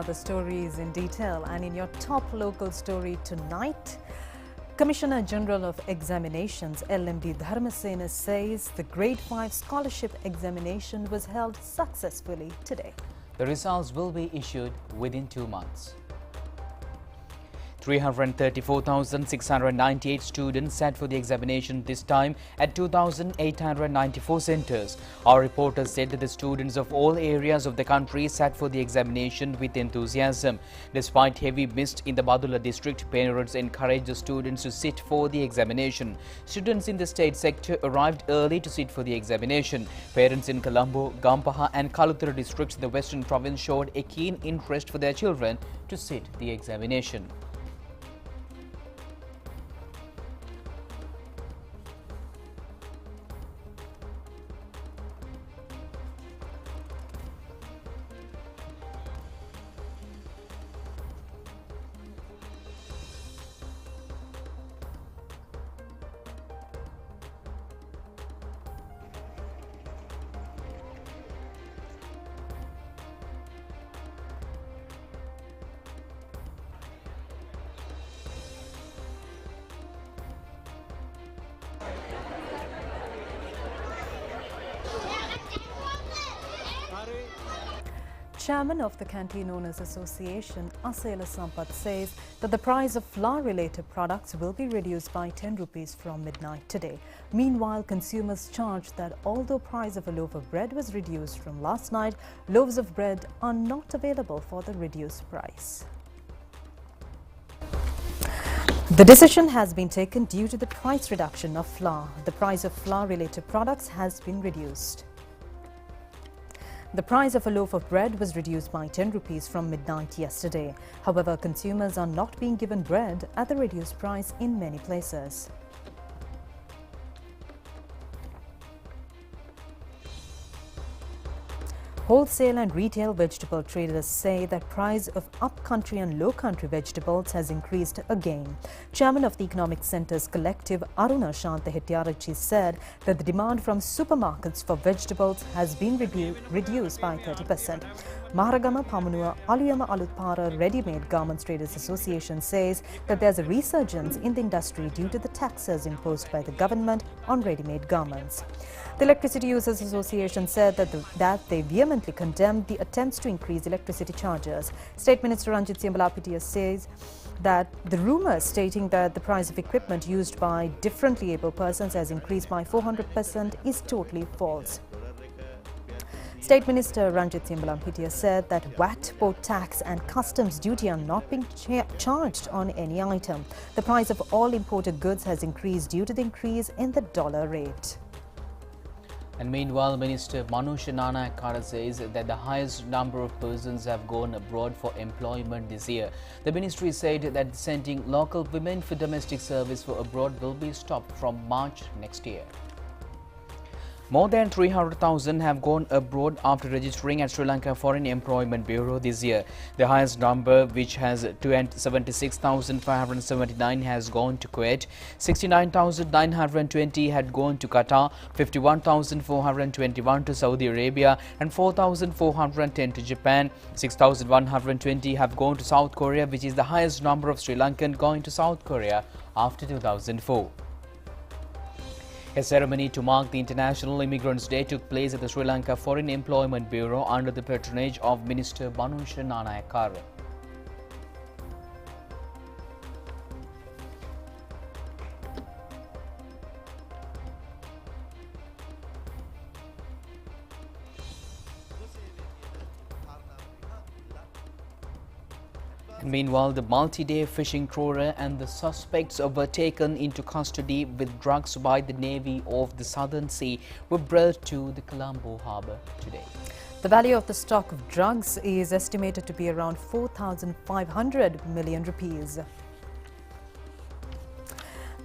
The stories in detail, and in your top local story tonight, Commissioner General of Examinations LMD Dharmasena says the Grade 5 scholarship examination was held successfully today. The results will be issued within 2 months. 334,698 students sat for the examination this time at 2,894 centres. Our reporters said that the students of all areas of the country sat for the examination with enthusiasm. Despite heavy mist in the Badula district, parents encouraged the students to sit for the examination. Students in the state sector arrived early to sit for the examination. Parents in Colombo, Gampaha and Kaluthara districts in the western province showed a keen interest for their children to sit the examination. Chairman of the Canteen Owners Association, Asela Sampath, says that the price of flour-related products will be reduced by 10 rupees from midnight today. Meanwhile, consumers charged that although price of a loaf of bread was reduced from last night, loaves of bread are not available for the reduced price. The decision has been taken due to the price reduction of flour. The price of flour-related products has been reduced. The price of a loaf of bread was reduced by 10 rupees from midnight yesterday. However, consumers are not being given bread at the reduced price in many places. Wholesale and retail vegetable traders say that price of up-country and low-country vegetables has increased again. Chairman of the Economic Centres Collective, Aruna Shanta Hettiarachchi, said that the demand from supermarkets for vegetables has been reduced by 30%. Maharagama Pamunua Aluyama Alutpara Ready-Made Garments Traders Association says that there's a resurgence in the industry due to the taxes imposed by the government on ready-made garments. The Electricity Users Association said that they vehemently condemned the attempts to increase electricity charges. State Minister Ranjit Siambalapitiya says that the rumours stating that the price of equipment used by differently able persons has increased by 400% is totally false. State Minister Ranjit Siambalapitiya said that VAT, port tax and customs duty are not being charged on any item. The price of all imported goods has increased due to the increase in the dollar rate. And meanwhile, Minister Manusha Nanayakkara says that the highest number of persons have gone abroad for employment this year. The ministry said that sending local women for domestic service for abroad will be stopped from March next year. More than 300,000 have gone abroad after registering at Sri Lanka Foreign Employment Bureau this year. The highest number, which has 76,579, has gone to Kuwait, 69,920 had gone to Qatar, 51,421 to Saudi Arabia and 4,410 to Japan. 6,120 have gone to South Korea, which is the highest number of Sri Lankan going to South Korea after 2004. A ceremony to mark the International Immigrants Day took place at the Sri Lanka Foreign Employment Bureau under the patronage of Minister Manusha Nanayakkara. Meanwhile, the multi-day fishing trawler and the suspects were taken into custody with drugs by the Navy of the Southern Sea were brought to the Colombo harbour today. The value of the stock of drugs is estimated to be around 4,500 million rupees.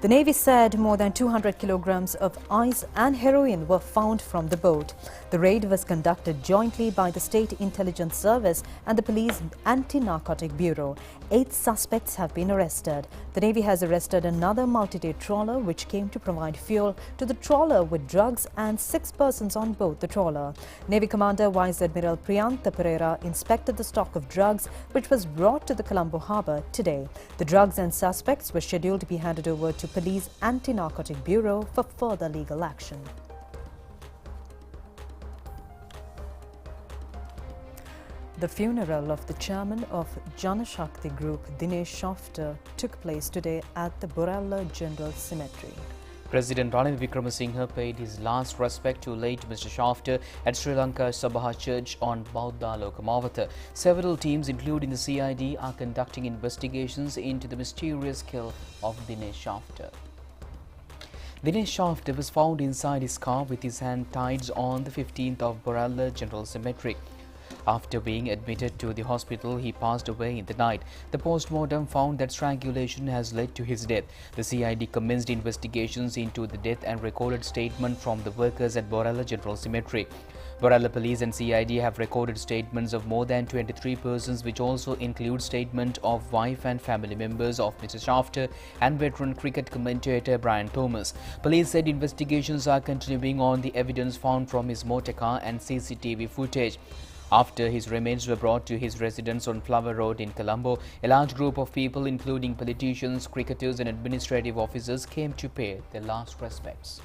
The Navy said more than 200 kilograms of ice and heroin were found from the boat. The raid was conducted jointly by the State Intelligence Service and the Police Anti-Narcotic Bureau. 8 suspects have been arrested. The Navy has arrested another multi-day trawler which came to provide fuel to the trawler with drugs and 6 persons on board the trawler. Navy Commander Vice Admiral Priyantha Pereira inspected the stock of drugs which was brought to the Colombo harbour today. The drugs and suspects were scheduled to be handed over to Police Anti-Narcotic Bureau for further legal action. The funeral of the chairman of Janashakti Group, Dinesh Shafter, took place today at the Borella General Cemetery. President Ranil Wickremesinghe paid his last respect to late Mr. Shafter at Sri Lanka Sabha Church on Bauddha Lokamavata. Several teams, including the CID, are conducting investigations into the mysterious kill of Dinesh Shafter. Dinesh Shafter was found inside his car with his hand tied on the 15th of Borella General Cemetery. After being admitted to the hospital, he passed away in the night. The post-mortem found that strangulation has led to his death. The CID commenced investigations into the death and recorded statement from the workers at Borella General Cemetery. Borella Police and CID have recorded statements of more than 23 persons, which also include statement of wife and family members of Mr. Shafter and veteran cricket commentator Brian Thomas. Police said investigations are continuing on the evidence found from his motor car and CCTV footage. After his remains were brought to his residence on Flower Road in Colombo, a large group of people, including politicians, cricketers and administrative officers, came to pay their last respects.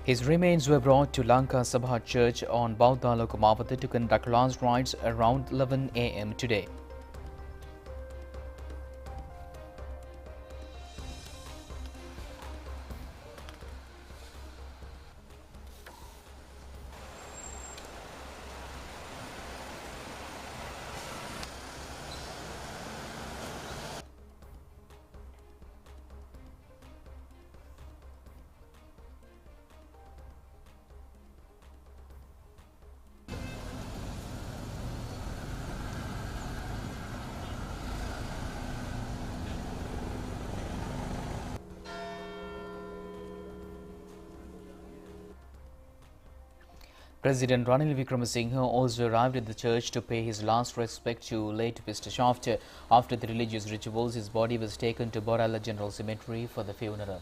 His remains were brought to Lanka Sabha Church on Bauddha Lokamavata to conduct last rites around 11 a.m. today. President Ranil Wickremesinghe also arrived at the church to pay his last respect to late Mr. Shafter. After the religious rituals, his body was taken to Borella General Cemetery for the funeral.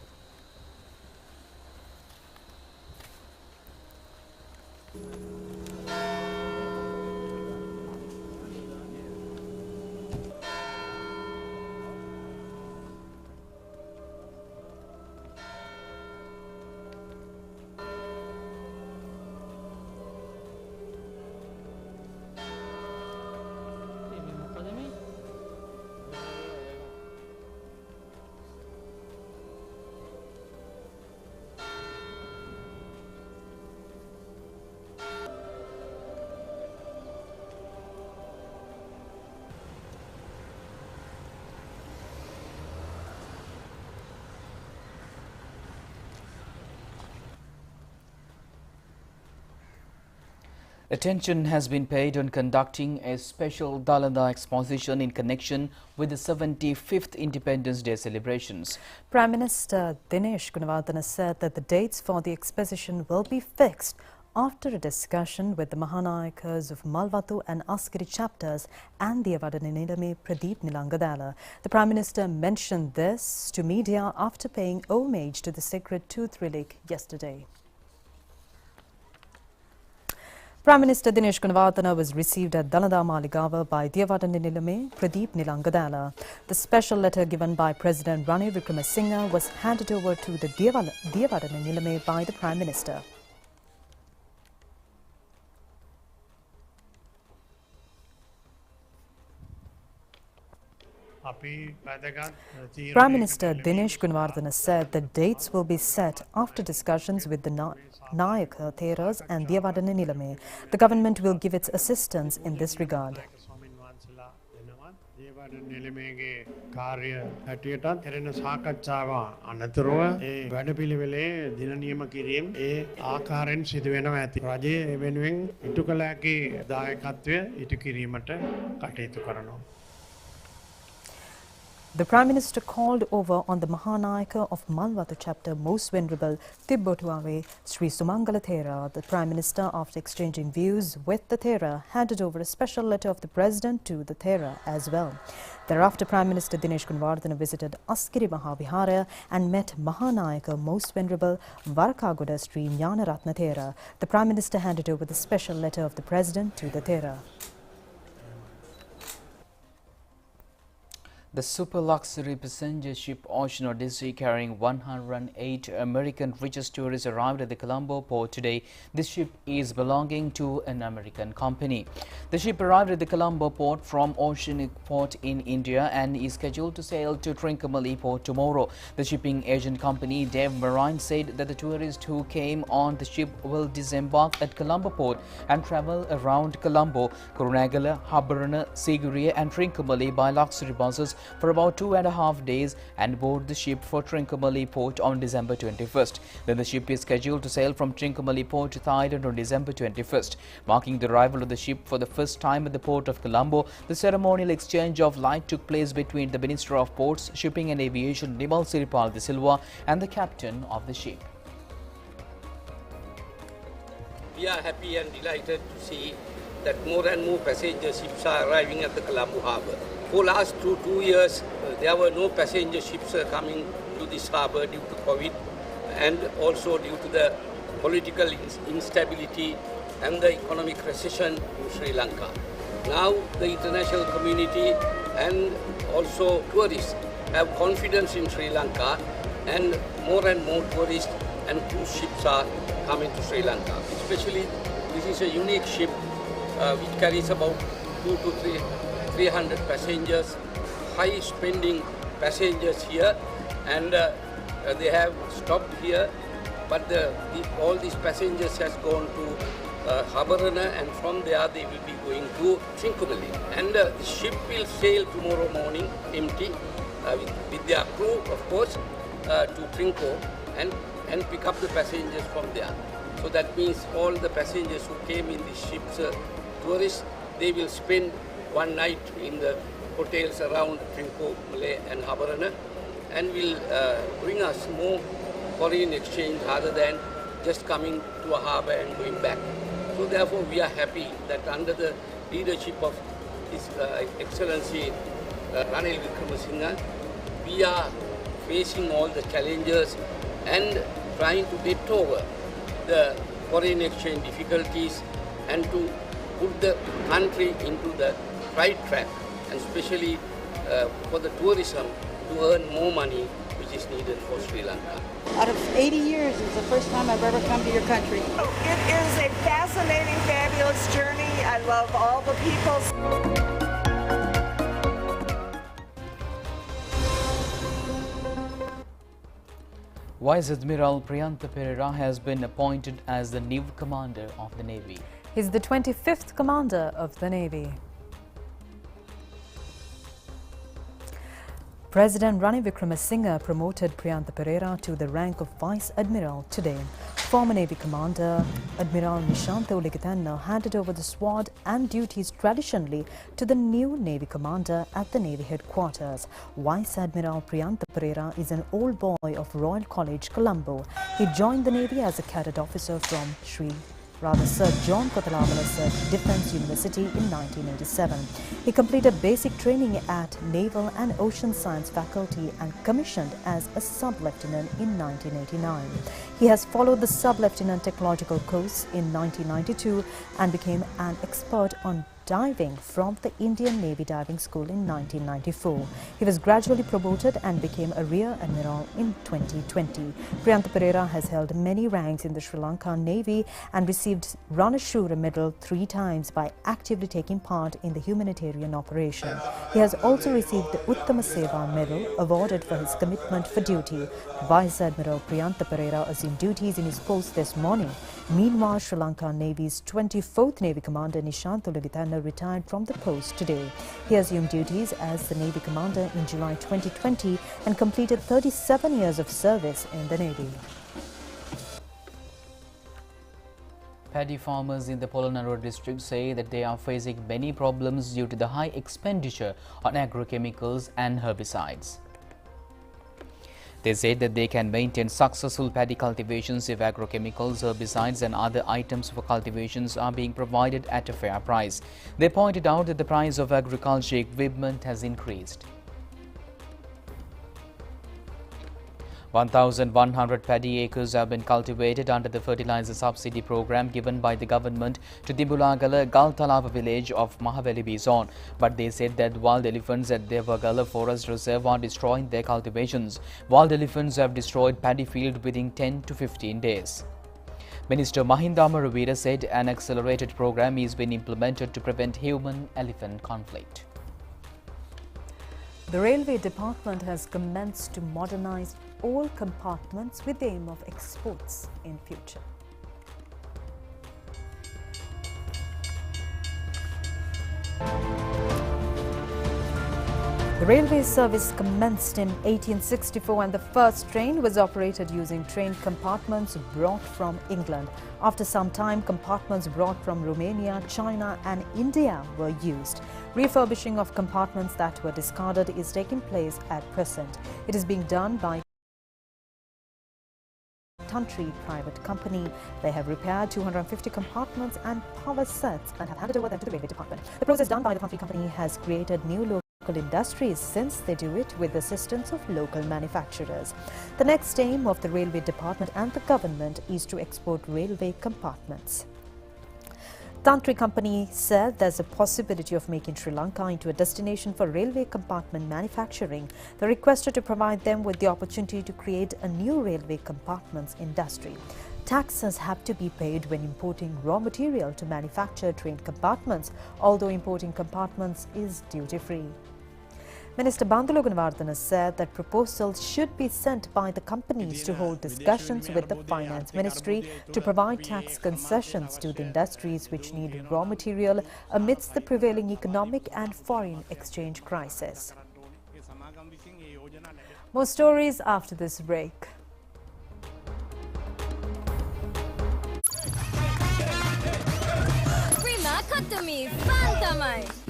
Attention has been paid on conducting a special Dalanda exposition in connection with the 75th Independence Day celebrations. Prime Minister Dinesh Gunawardena said that the dates for the exposition will be fixed after a discussion with the Mahanayakas of Malwatu and Askari chapters and the Devadana Nilame Pradeep Nilangadala. The Prime Minister mentioned this to media after paying homage to the sacred tooth relic yesterday. Prime Minister Dinesh Gunawardena was received at Dalanda Maligawa by Devadana Nilame Pradeep Nilangadala. The special letter given by President Ranil Wickremesinghe was handed over to the Devadana Nilame by the Prime Minister. Prime Minister Dinesh Gunawardena said the dates will be set after discussions with the Nayaka Theras and Devadana Nilame. The government will give its assistance in this regard. නිලමේගේ කාර්ය හැටියටත් කෙරෙන සාකච්ඡාව අනතුරුව ඒ වැඩපිළිවෙලේ දින නියම කිරීම ඒ ආකාරයෙන් සිදු වෙනවා ඇති. රජයේ වෙනුවෙන් ඉටු කළ හැකි දායකත්වය ඉටු කිරීමට කටයුතු කරනවා. The Prime Minister called over on the Mahanayaka of Malwatu chapter, Most Venerable Tibbotuave Sri Sumangala Thera. The Prime Minister, after exchanging views with the Thera, handed over a special letter of the President to the Thera as well. Thereafter, Prime Minister Dinesh Gunawardena visited Askiri Mahavihara and met Mahanayaka Most Venerable Varakagoda Sri Jnanaratna Thera. The Prime Minister handed over the special letter of the President to the Thera. The super luxury passenger ship Ocean Odyssey carrying 108 American richest tourists arrived at the Colombo port today. This ship is belonging to an American company. The ship arrived at the Colombo port from Oceanic Port in India and is scheduled to sail to Trincomalee port tomorrow. The shipping agent company Dev Marine said that the tourists who came on the ship will disembark at Colombo port and travel around Colombo, Kurunegala, Habarana, Sigiriya and Trincomalee by luxury buses for about 2.5 days and board the ship for Trincomalee port on December 21st. Then the ship is scheduled to sail from Trincomalee port to Thailand on December 21st. Marking the arrival of the ship for the first time at the port of Colombo, the ceremonial exchange of light took place between the Minister of Ports, Shipping and Aviation Nimal Siripal de Silva and the captain of the ship. We are happy and delighted to see that more and more passenger ships are arriving at the Colombo harbour. For last two years, there were no passenger ships coming to this harbour due to COVID and also due to the political instability and the economic recession in Sri Lanka. Now the international community and also tourists have confidence in Sri Lanka and more tourists and cruise ships are coming to Sri Lanka. Especially this is a unique ship which carries about 200 to 300 passengers, high spending passengers here, and they have stopped here, but all these passengers has gone to Habarana and from there they will be going to Trincomalee. And the ship will sail tomorrow morning empty with their crew, of course, to Trinco and pick up the passengers from there. So that means all the passengers who came in these ships, tourists, they will spend one night in the hotels around Trincomalee and Habarana and will bring us more foreign exchange rather than just coming to a harbour and going back. So therefore we are happy that under the leadership of His Excellency Ranil Wickremesinghe, we are facing all the challenges and trying to get over the foreign exchange difficulties and to put the country into the right track, and especially for the tourism to earn more money which is needed for Sri Lanka. Out of 80 years, it's the first time I've ever come to your country. It is a fascinating, fabulous journey. I love all the people. Vice Admiral Priyantha Perera has been appointed as the new commander of the Navy. He's the 25th commander of the Navy. President Ranil Wickremesinghe promoted Priyantha Perera to the rank of Vice Admiral today. Former Navy Commander Admiral Nishantha Ulikitanna handed over the sword and duties traditionally to the new Navy Commander at the Navy headquarters. Vice Admiral Priyantha Perera is an old boy of Royal College, Colombo. He joined the Navy as a cadet officer from Sir John Kothalawalas Defence University in 1987. He completed basic training at Naval and Ocean Science Faculty and commissioned as a sub-lieutenant in 1989. He has followed the sub-lieutenant technological course in 1992 and became an expert on diving from the Indian Navy Diving School in 1994. He was gradually promoted and became a Rear Admiral in 2020. Priyantha Perera has held many ranks in the Sri Lankan Navy and received Ranashura Medal 3 times by actively taking part in the humanitarian operation. He has also received the Uttama Seva Medal awarded for his commitment for duty. Vice Admiral Priyantha Perera assumed duties in his post this morning. Meanwhile, Sri Lankan Navy's 24th Navy Commander Nishantha Ulikitanna Sinhala retired from the post today. He assumed duties as the Navy commander in July 2020 and completed 37 years of service in the Navy. Paddy farmers in the Polonnaruwa district say that they are facing many problems due to the high expenditure on agrochemicals and herbicides. They said that they can maintain successful paddy cultivations if agrochemicals, herbicides and other items for cultivations are being provided at a fair price. They pointed out that the price of agriculture equipment has increased. 1,100 paddy acres have been cultivated under the fertilizer subsidy program given by the government to the Bulagala Galtalava village of Mahaveli zone. But they said that wild elephants at the Vagala Forest Reserve are destroying their cultivations. Wild elephants have destroyed paddy field within 10 to 15 days. Minister Mahinda Amaravira said an accelerated program is being implemented to prevent human-elephant conflict. The Railway Department has commenced to modernize all compartments with the aim of exports in future. The railway service commenced in 1864 and the first train was operated using train compartments brought from England. After some time, compartments brought from Romania, China and India were used. Refurbishing of compartments that were discarded is taking place at present. It is being done by Country Private Company. They have repaired 250 compartments and power sets and have handed over them to the Railway Department. The process done by the Country Company has created new local industries since they do it with the assistance of local manufacturers. The next aim of the Railway Department and the government is to export railway compartments. Tantri Company said there's a possibility of making Sri Lanka into a destination for railway compartment manufacturing. They requested to provide them with the opportunity to create a new railway compartments industry. Taxes have to be paid when importing raw material to manufacture train compartments, although importing compartments is duty-free. Minister Bandula Gunawardena said that proposals should be sent by the companies to hold discussions with the Finance Ministry to provide tax concessions to the industries which need raw material amidst the prevailing economic and foreign exchange crisis. More stories after this break. Prima Katami Fantamai.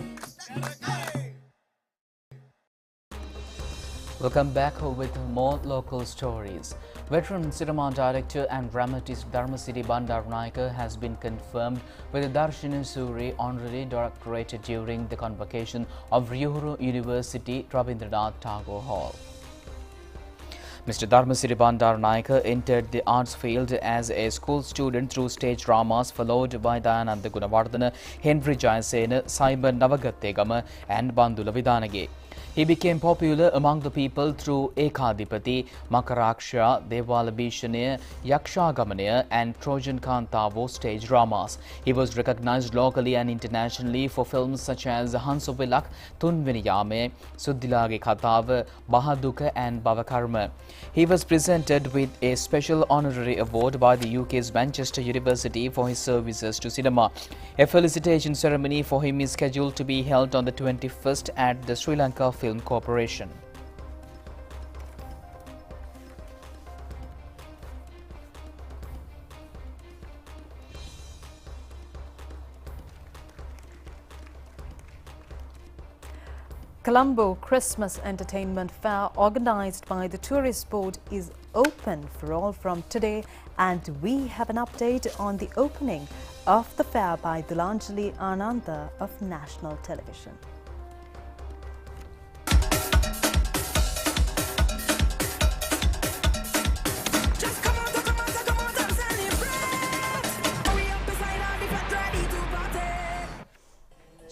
Welcome back with more local stories. Veteran cinema director and dramatist Dharmasiri Bandaranaike has been confirmed with the Darshini Suri Honorary Doctorate during the convocation of Ryehuru University Rabindranath Tagore Hall. Mr. Dharmasiri Bandaranaike entered the arts field as a school student through stage dramas, followed by Dayananda Gunawardena, Henry Jayasena, Saiban Navagattegama and Bandula Vidanage. He became popular among the people through Ekadipati, Makaraksha, Devalabhishaniya, Yakshagamaniya and Trojan Kantavo stage dramas. He was recognized locally and internationally for films such as Hansovilak, Tunviniyame, Suddilage Katav, Bahaduka and Bavakarma. He was presented with a special honorary award by the UK's Manchester University for his services to cinema. A felicitation ceremony for him is scheduled to be held on the 21st at the Sri Lanka Film Corporation. Colombo Christmas Entertainment Fair organized by the Tourist Board is open for all from today, and we have an update on the opening of the fair by Dilanjali Ananda of National Television.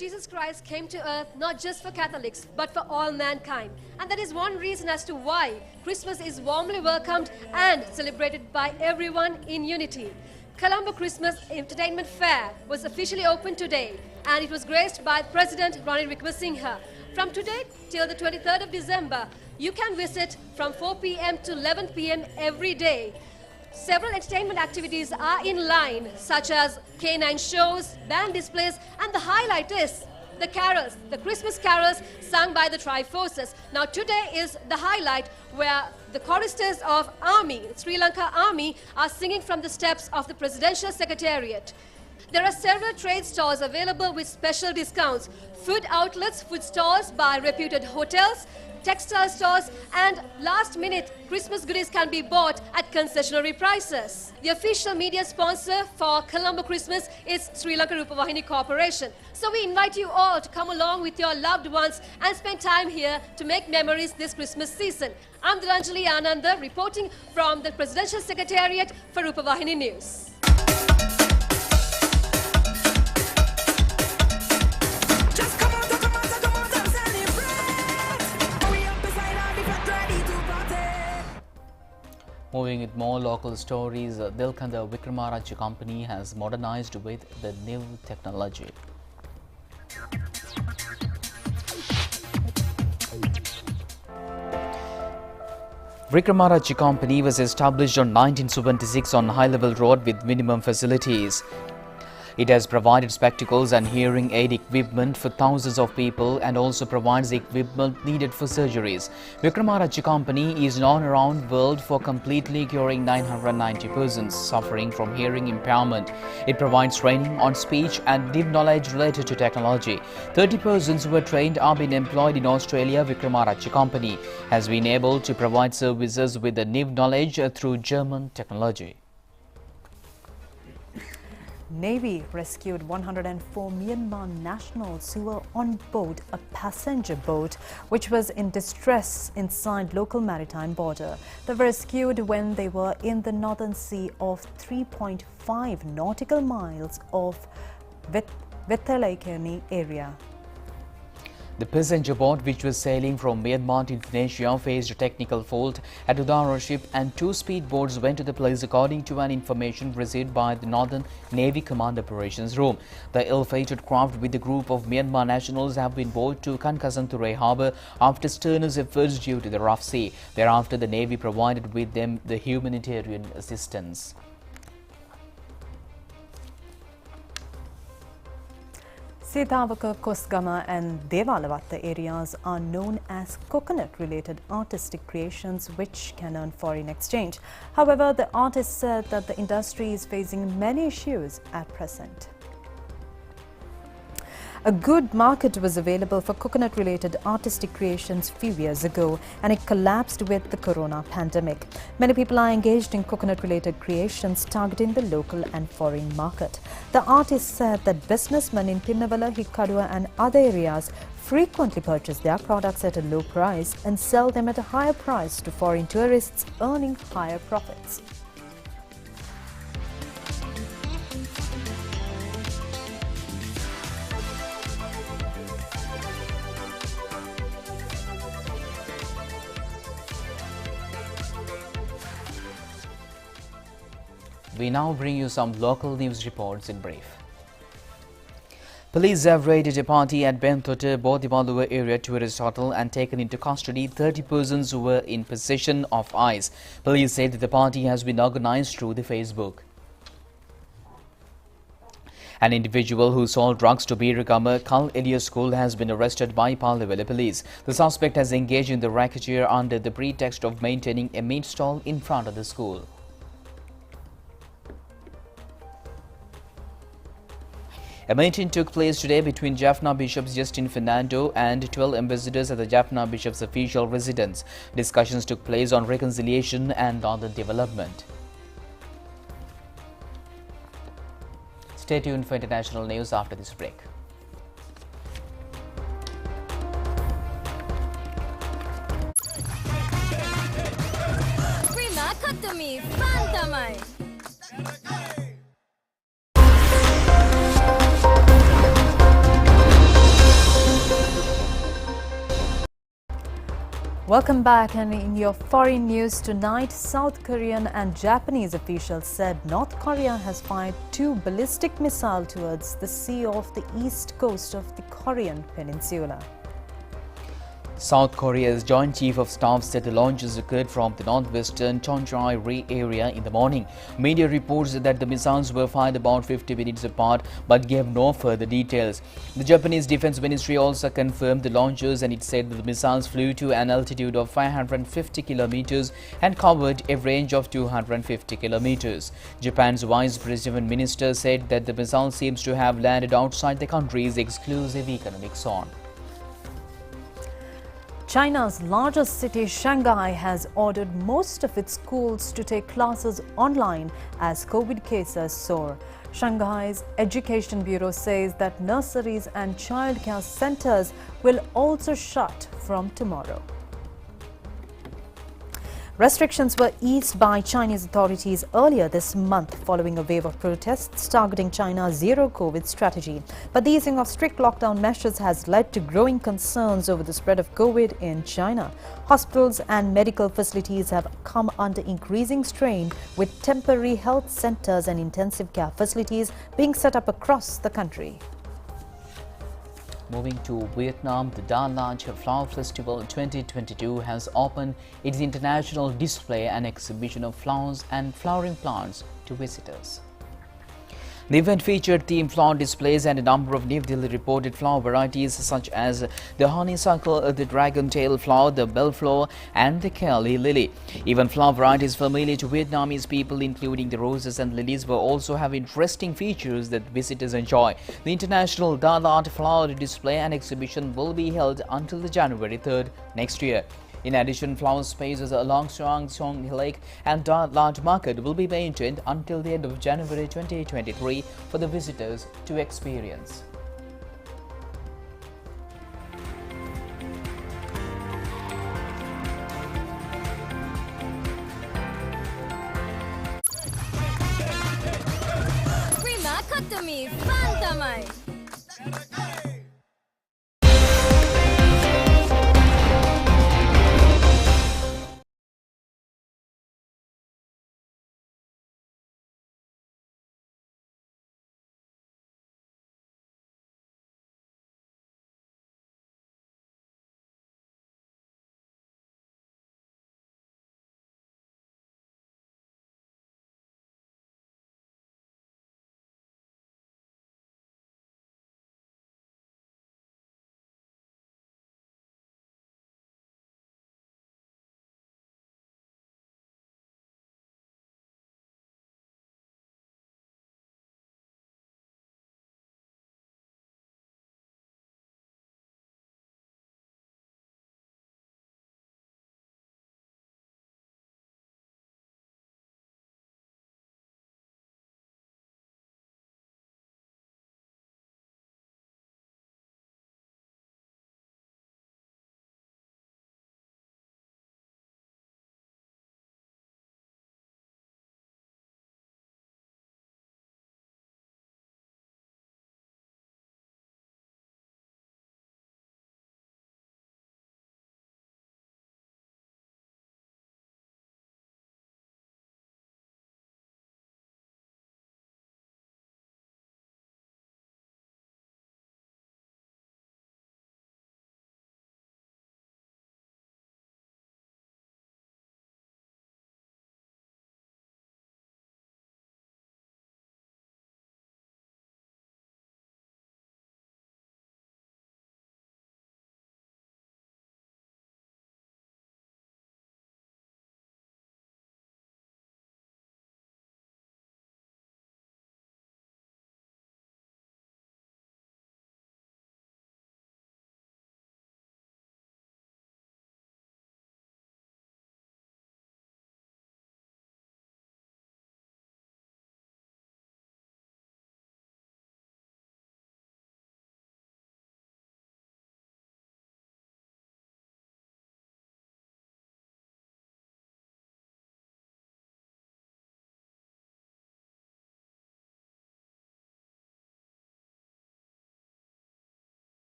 Jesus Christ came to earth not just for Catholics, but for all mankind. And that is one reason as to why Christmas is warmly welcomed and celebrated by everyone in unity. Colombo Christmas Entertainment Fair was officially opened today, and it was graced by President Ranil Wickremesinghe. From today till the 23rd of December, you can visit from 4 p.m. to 11 p.m. every day Several entertainment activities are in line, such as canine shows, band displays, and the highlight is the carols, the Christmas carols sung by the Tri-Forces. Now today is the highlight where the choristers of Army, Sri Lanka Army, are singing from the steps of the Presidential Secretariat. There are several trade stores available with special discounts. Food outlets, food stalls by reputed hotels, textile stores, and last-minute Christmas goodies can be bought at concessionary prices. The official media sponsor for Colombo Christmas is Sri Lanka Rupavahini Corporation. So we invite you all to come along with your loved ones and spend time here to make memories this Christmas season. I'm Dilanjali Ananda reporting from the Presidential Secretariat for Rupavahini News. Moving with more local stories, Lanka, the Vikramaraja company has modernized with the new technology. Vikramaraja company was established on 1976 on high-level road with minimum facilities. It has provided spectacles and hearing aid equipment for thousands of people and also provides the equipment needed for surgeries. Vikramaraja company is known around the world for completely curing 990 persons suffering from hearing impairment. It provides training on speech and deep knowledge related to technology. 30 persons who were trained are being employed in Australia. Vikramaraja company has been able to provide services with the new knowledge through German technology. Navy rescued 104 Myanmar nationals who were on board a passenger boat which was in distress inside local maritime border. They were rescued when they were in the northern sea of 3.5 nautical miles of Vetalaikani area. The passenger boat, which was sailing from Myanmar to Indonesia, faced a technical fault at Udara ship and 2 speedboats went to the place according to an information received by the Northern Navy Command Operations Room. The ill-fated craft with a group of Myanmar nationals have been brought to Kankasanture harbour after strenuous efforts due to the rough sea. Thereafter, the Navy provided with them the humanitarian assistance. Sitavaka, Kosgama and Devalavatta areas are known as coconut-related artistic creations which can earn foreign exchange. However, the artist said that the industry is facing many issues at present. A good market was available for coconut-related artistic creations few years ago and it collapsed with the corona pandemic. Many people are engaged in coconut-related creations targeting the local and foreign market. The artist said that businessmen in Pinnavala, Hikkadua and other areas frequently purchase their products at a low price and sell them at a higher price to foreign tourists, earning higher profits. We now bring you some local news reports in brief. Police have raided a party at Bentote, Bodivaluwa area tourist hotel and taken into custody 30 persons who were in possession of ice. Police said that the party has been organized through the Facebook. An individual who sold drugs to Biragama Kal Elia School has been arrested by Palewele police. The suspect has engaged in the racketeer under the pretext of maintaining a meat stall in front of the school. A meeting took place today between Jaffna Bishops Justin Fernando and 12 ambassadors at the Jaffna Bishops' official residence. Discussions took place on reconciliation and northern development. Stay tuned for international news after this break. Prima Katumi Fantamai. Welcome back, and in your foreign news tonight, South Korean and Japanese officials said North Korea has fired 2 ballistic missiles towards the sea off the east coast of the Korean peninsula. South Korea's Joint Chief of Staff said the launches occurred from the northwestern ChannelEye area in the morning. Media reports that the missiles were fired about 50 minutes apart but gave no further details. The Japanese Defense Ministry also confirmed the launches, and it said that the missiles flew to an altitude of 550 kilometers and covered a range of 250 kilometers. Japan's Vice President Minister said that the missile seems to have landed outside the country's exclusive economic zone. China's largest city, Shanghai, has ordered most of its schools to take classes online as COVID cases soar. Shanghai's Education Bureau says that nurseries and childcare centers will also shut from tomorrow. Restrictions were eased by Chinese authorities earlier this month following a wave of protests targeting China's zero-COVID strategy. But the easing of strict lockdown measures has led to growing concerns over the spread of COVID in China. Hospitals and medical facilities have come under increasing strain, with temporary health centers and intensive care facilities being set up across the country. Moving to Vietnam, the Da Lat Flower Festival 2022 has opened its international display and exhibition of flowers and flowering plants to visitors. The event featured themed flower displays and a number of newly reported flower varieties such as the honeysuckle, the dragon-tail flower, the bellflower and the Kelly lily. Even flower varieties familiar to Vietnamese people, including the roses and lilies, will also have interesting features that visitors enjoy. The International Da Lat Flower Display and Exhibition will be held until the January 3rd next year. In addition, flower spaces along Suang Song Lake and Da Lat Market will be maintained until the end of January 2023 for the visitors to experience. Prima cut to me, Fantamai.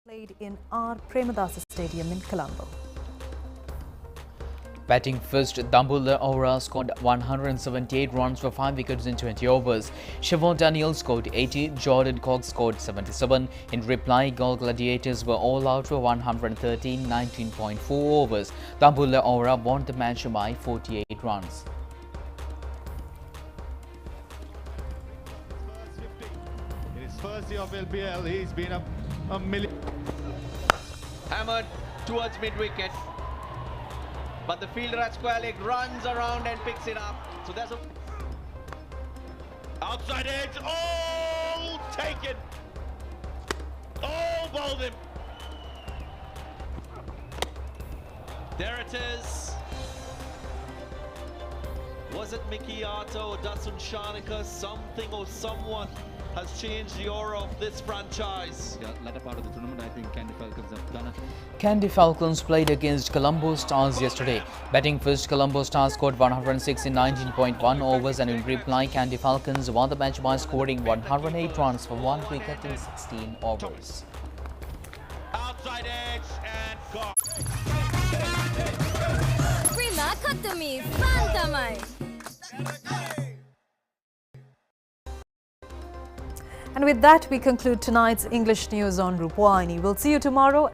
Played in R. Premadasa Stadium in Colombo. Batting first, Dambulla Ora scored 178 runs for 5 wickets in 20 overs. Siobhan Daniel scored 80, Jordan Cox scored 77. In reply, Gol Gladiators were all out for 113, 19.4 overs. Dambulla Ora won the match by 48 runs. In his first year of LPL, he's been a million. Hammered towards mid-wicket. But the fielder at square leg runs around and picks it up. So there's a outside edge. Oh, taken. Oh, bowled him. There it is. Was it Mickey Arto or Dasun Shanika? Something or someone has changed the aura of this franchise. The latter part of the tournament, I think Candy Falcons have done it. Candy Falcons played against Colombo Stars yesterday. Batting first, Colombo Stars scored 106 in 19.1 overs, and in reply, Candy Falcons won the match by scoring 108 runs for 1 wicket in 16 overs. Outside edge and gone. Prima Kotumi Fantamai. And with that, we conclude tonight's English news on Rupavahini. We'll see you tomorrow.